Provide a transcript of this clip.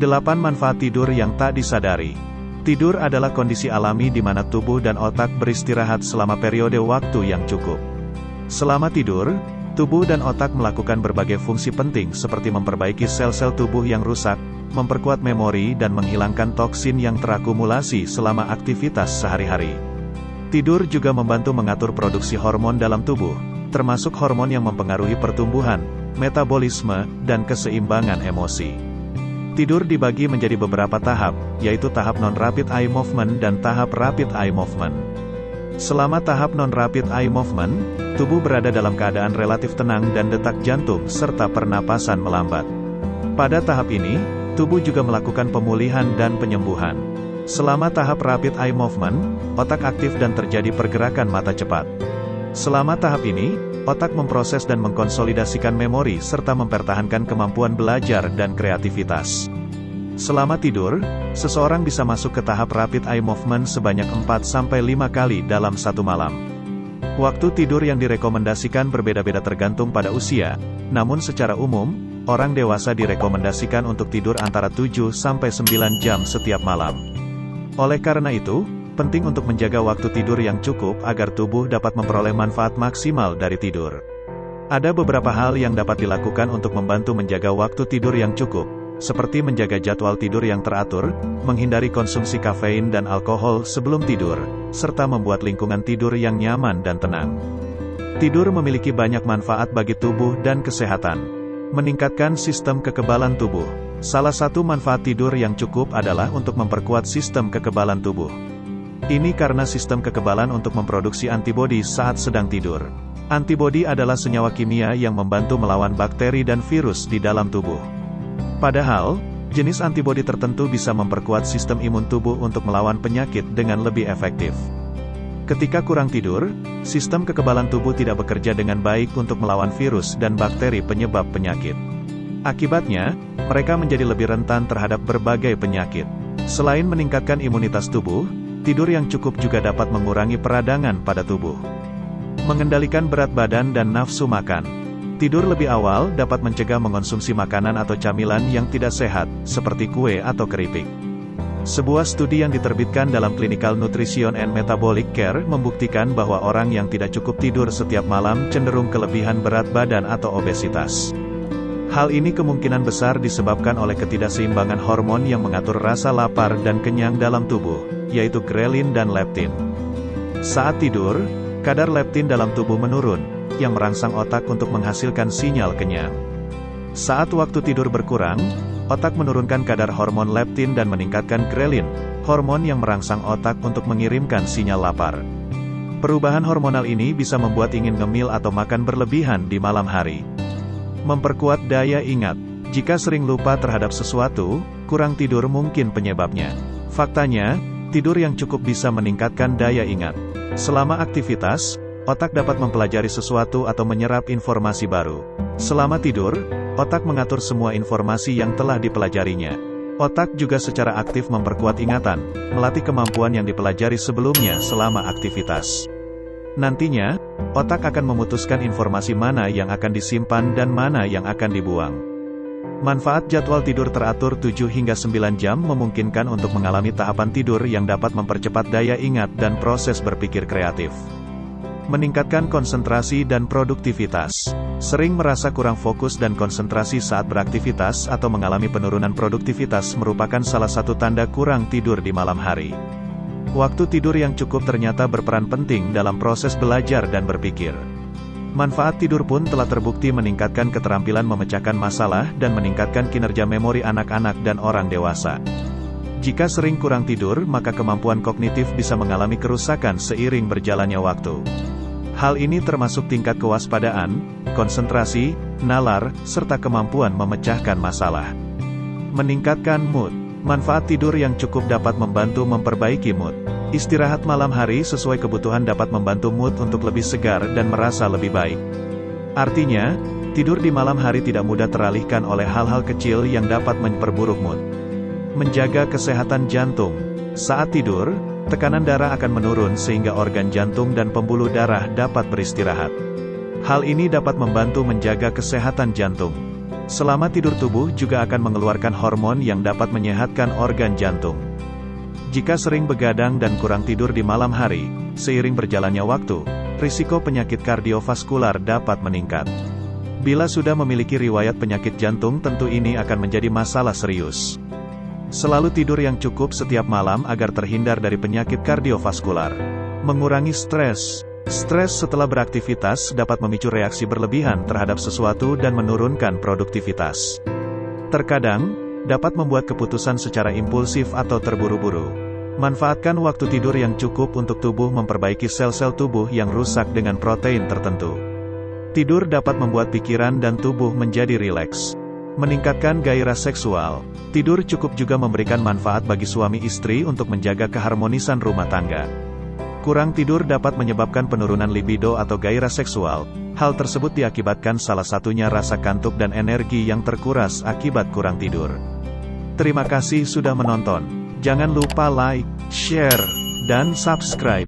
8 manfaat tidur yang tak disadari. Tidur adalah kondisi alami di mana tubuh dan otak beristirahat selama periode waktu yang cukup. Selama tidur, tubuh dan otak melakukan berbagai fungsi penting seperti memperbaiki sel-sel tubuh yang rusak, memperkuat memori dan menghilangkan toksin yang terakumulasi selama aktivitas sehari-hari. Tidur juga membantu mengatur produksi hormon dalam tubuh, termasuk hormon yang mempengaruhi pertumbuhan, metabolisme, dan keseimbangan emosi. Tidur dibagi menjadi beberapa tahap, yaitu tahap non-rapid eye movement dan tahap rapid eye movement. Selama tahap non-rapid eye movement, tubuh berada dalam keadaan relatif tenang dan detak jantung serta pernapasan melambat. Pada tahap ini, tubuh juga melakukan pemulihan dan penyembuhan. Selama tahap rapid eye movement, otak aktif dan terjadi pergerakan mata cepat. Selama tahap ini, otak memproses dan mengkonsolidasikan memori serta mempertahankan kemampuan belajar dan kreativitas. Selama tidur, seseorang bisa masuk ke tahap rapid eye movement sebanyak 4-5 kali dalam satu malam. Waktu tidur yang direkomendasikan berbeda-beda tergantung pada usia, namun secara umum, orang dewasa direkomendasikan untuk tidur antara 7-9 jam setiap malam. Oleh karena itu, penting untuk menjaga waktu tidur yang cukup agar tubuh dapat memperoleh manfaat maksimal dari tidur. Ada beberapa hal yang dapat dilakukan untuk membantu menjaga waktu tidur yang cukup, seperti menjaga jadwal tidur yang teratur, menghindari konsumsi kafein dan alkohol sebelum tidur, serta membuat lingkungan tidur yang nyaman dan tenang. Tidur memiliki banyak manfaat bagi tubuh dan kesehatan. Meningkatkan sistem kekebalan tubuh. Salah satu manfaat tidur yang cukup adalah untuk memperkuat sistem kekebalan tubuh. Ini karena sistem kekebalan untuk memproduksi antibodi saat sedang tidur. Antibodi adalah senyawa kimia yang membantu melawan bakteri dan virus di dalam tubuh. Padahal, jenis antibodi tertentu bisa memperkuat sistem imun tubuh untuk melawan penyakit dengan lebih efektif. Ketika kurang tidur, sistem kekebalan tubuh tidak bekerja dengan baik untuk melawan virus dan bakteri penyebab penyakit. Akibatnya, mereka menjadi lebih rentan terhadap berbagai penyakit. Selain meningkatkan imunitas tubuh, tidur yang cukup juga dapat mengurangi peradangan pada tubuh. Mengendalikan berat badan dan nafsu makan. Tidur lebih awal dapat mencegah mengonsumsi makanan atau camilan yang tidak sehat, seperti kue atau keripik. Sebuah studi yang diterbitkan dalam Clinical Nutrition and Metabolic Care membuktikan bahwa orang yang tidak cukup tidur setiap malam cenderung kelebihan berat badan atau obesitas. Hal ini kemungkinan besar disebabkan oleh ketidakseimbangan hormon yang mengatur rasa lapar dan kenyang dalam tubuh, yaitu grelin dan leptin. Saat tidur, kadar leptin dalam tubuh menurun, yang merangsang otak untuk menghasilkan sinyal kenyang. Saat waktu tidur berkurang, otak menurunkan kadar hormon leptin dan meningkatkan grelin, hormon yang merangsang otak untuk mengirimkan sinyal lapar. Perubahan hormonal ini bisa membuat ingin ngemil atau makan berlebihan di malam hari. Memperkuat daya ingat. Jika sering lupa terhadap sesuatu, kurang tidur mungkin penyebabnya. Faktanya, tidur yang cukup bisa meningkatkan daya ingat. Selama aktivitas, otak dapat mempelajari sesuatu atau menyerap informasi baru. Selama tidur, otak mengatur semua informasi yang telah dipelajarinya. Otak juga secara aktif memperkuat ingatan, melatih kemampuan yang dipelajari sebelumnya selama aktivitas. Nantinya, otak akan memutuskan informasi mana yang akan disimpan dan mana yang akan dibuang. Manfaat jadwal tidur teratur 7 hingga 9 jam memungkinkan untuk mengalami tahapan tidur yang dapat mempercepat daya ingat dan proses berpikir kreatif. Meningkatkan konsentrasi dan produktivitas. Sering merasa kurang fokus dan konsentrasi saat beraktivitas atau mengalami penurunan produktivitas merupakan salah satu tanda kurang tidur di malam hari. Waktu tidur yang cukup ternyata berperan penting dalam proses belajar dan berpikir. Manfaat tidur pun telah terbukti meningkatkan keterampilan memecahkan masalah dan meningkatkan kinerja memori anak-anak dan orang dewasa. Jika sering kurang tidur, maka kemampuan kognitif bisa mengalami kerusakan seiring berjalannya waktu. Hal ini termasuk tingkat kewaspadaan, konsentrasi, nalar, serta kemampuan memecahkan masalah. Meningkatkan mood. Manfaat tidur yang cukup dapat membantu memperbaiki mood. Istirahat malam hari sesuai kebutuhan dapat membantu mood untuk lebih segar dan merasa lebih baik. Artinya, tidur di malam hari tidak mudah teralihkan oleh hal-hal kecil yang dapat memperburuk mood. Menjaga kesehatan jantung. Saat tidur, tekanan darah akan menurun sehingga organ jantung dan pembuluh darah dapat beristirahat. Hal ini dapat membantu menjaga kesehatan jantung. Selama tidur tubuh juga akan mengeluarkan hormon yang dapat menyehatkan organ jantung. Jika sering begadang dan kurang tidur di malam hari, seiring berjalannya waktu, risiko penyakit kardiovaskular dapat meningkat. Bila sudah memiliki riwayat penyakit jantung, tentu ini akan menjadi masalah serius. Selalu tidur yang cukup setiap malam agar terhindar dari penyakit kardiovaskular. Mengurangi stres. Stres setelah beraktivitas dapat memicu reaksi berlebihan terhadap sesuatu dan menurunkan produktivitas. Terkadang, dapat membuat keputusan secara impulsif atau terburu-buru. Manfaatkan waktu tidur yang cukup untuk tubuh memperbaiki sel-sel tubuh yang rusak dengan protein tertentu. Tidur dapat membuat pikiran dan tubuh menjadi rileks. Meningkatkan gairah seksual. Tidur cukup juga memberikan manfaat bagi suami istri untuk menjaga keharmonisan rumah tangga. Kurang tidur dapat menyebabkan penurunan libido atau gairah seksual. Hal tersebut diakibatkan salah satunya rasa kantuk dan energi yang terkuras akibat kurang tidur. Terima kasih sudah menonton. Jangan lupa like, share, dan subscribe.